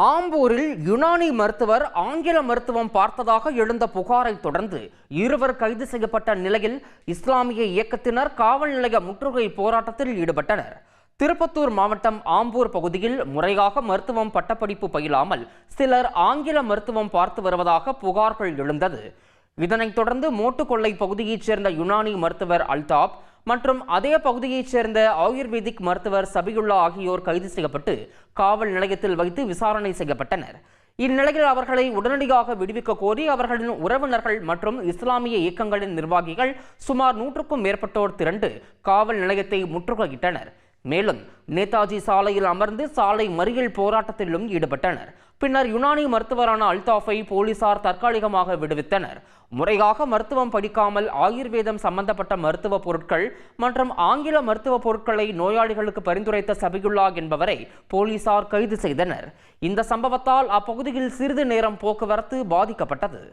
ஆம்பூரில் யுனானி மருத்துவர் ஆங்கில மருத்துவம் பார்த்ததாக எழுந்த புகாரை தொடர்ந்து இருவர் கைது செய்யப்பட்ட நிலையில் இஸ்லாமிய இயக்கத்தினர் காவல் நிலைய முற்றுகை போராட்டத்தில் ஈடுபட்டனர். திருப்பத்தூர் மாவட்டம் ஆம்பூர் பகுதியில் முறையாக மருத்துவம் பட்டப்படிப்பு பயிலாமல் சிலர் ஆங்கில மருத்துவம் பார்த்து வருவதாக புகார்கள் எழுந்தது. இதனைத் தொடர்ந்து மோட்டுக்கொள்ளை பகுதியைச் சேர்ந்த யுனானி மருத்துவர் அல்தாப் மற்றும் அதே பகுதியைச் சேர்ந்த ஆயுர்வேதிக் மருத்துவர் சபியுல்லா ஆகியோர் கைது செய்யப்பட்டு காவல் நிலையத்தில் வைத்து விசாரணை செய்யப்பட்டனர். இந்நிலையில் அவர்களை உடனடியாக விடுவிக்க கோரி அவர்களின் உறவினர்கள் மற்றும் இஸ்லாமிய இயக்கங்களின் நிர்வாகிகள் சுமார் 100க்கும் மேற்பட்டோர் திரண்டு காவல் நிலையத்தை முற்றுகையிட்டனர். மேலும் நேதாஜி சாலையில் அமர்ந்து சாலை மறியல் போராட்டத்திலும் ஈடுபட்டனர். பின்னர் யுனானி மருத்துவரான அல்தாஃபை போலீசார் தற்காலிகமாக விடுவித்தனர். முறையாக மருத்துவம் படிக்காமல் ஆயுர்வேதம் சம்பந்தப்பட்ட மருத்துவ பொருட்கள் மற்றும் ஆங்கில மருத்துவ பொருட்களை நோயாளிகளுக்கு பரிந்துரைத்த சபியுல்லா என்பவரை போலீசார் கைது செய்தனர். இந்த சம்பவத்தால் அப்பகுதியில் சிறிது நேரம் போக்குவரத்து பாதிக்கப்பட்டது.